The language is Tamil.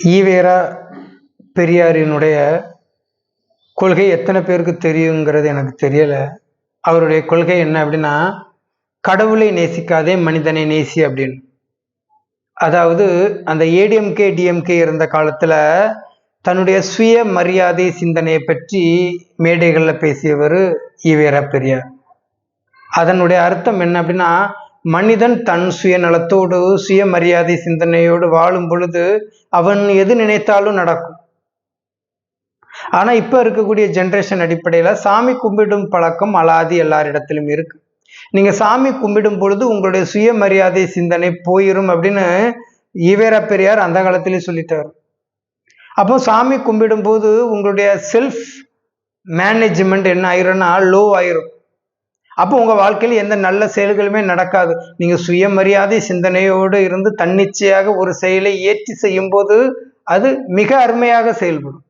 ஈவேரா பெரியாரினுடைய கொள்கை எத்தனை பேருக்கு தெரியுங்கிறது எனக்கு தெரியலை. அவருடைய கொள்கை என்ன அப்படின்னா, கடவுளை நேசிக்காதே மனிதனை நேசி அப்படின்னு. அதாவது அந்த ஏடிஎம்கே டிஎம்கே இருந்த காலத்துல தன்னுடைய சுய மரியாதை சிந்தனையை பற்றி மேடைகளில் பேசியவர் ஈவேரா பெரியார். அதனுடைய அர்த்தம் என்ன அப்படின்னா, மனிதன் தன் சுயநலத்தோடு சுயமரியாதை சிந்தனையோடு வாழும் பொழுது அவன் எது நினைத்தாலும் நடக்கும். ஆனா இப்ப இருக்கக்கூடிய ஜென்ரேஷன் அடிப்படையில சாமி கும்பிடும் பழக்கம் அலாதி எல்லாரிடத்திலும் இருக்கு. நீங்க சாமி கும்பிடும் பொழுது உங்களுடைய சுயமரியாதை சிந்தனை போயிரும் அப்படின்னு ஈவேரா பெரியார் அந்த காலத்திலே சொல்லிட்டாரு. அப்போ சாமி கும்பிடும் போது உங்களுடைய செல்ஃப் மேனேஜ்மெண்ட் என்ன ஆயிரும்னா லோ ஆயிரும். அப்போ உங்க வாழ்க்கையில் எந்த நல்ல செயல்களுமே நடக்காது. நீங்க சுயமரியாதை சிந்தனையோடு இருந்து தன்னிச்சையாக ஒரு செயலை ஏற்றி செய்யும் போது அது மிக அருமையாக செயல்படும்.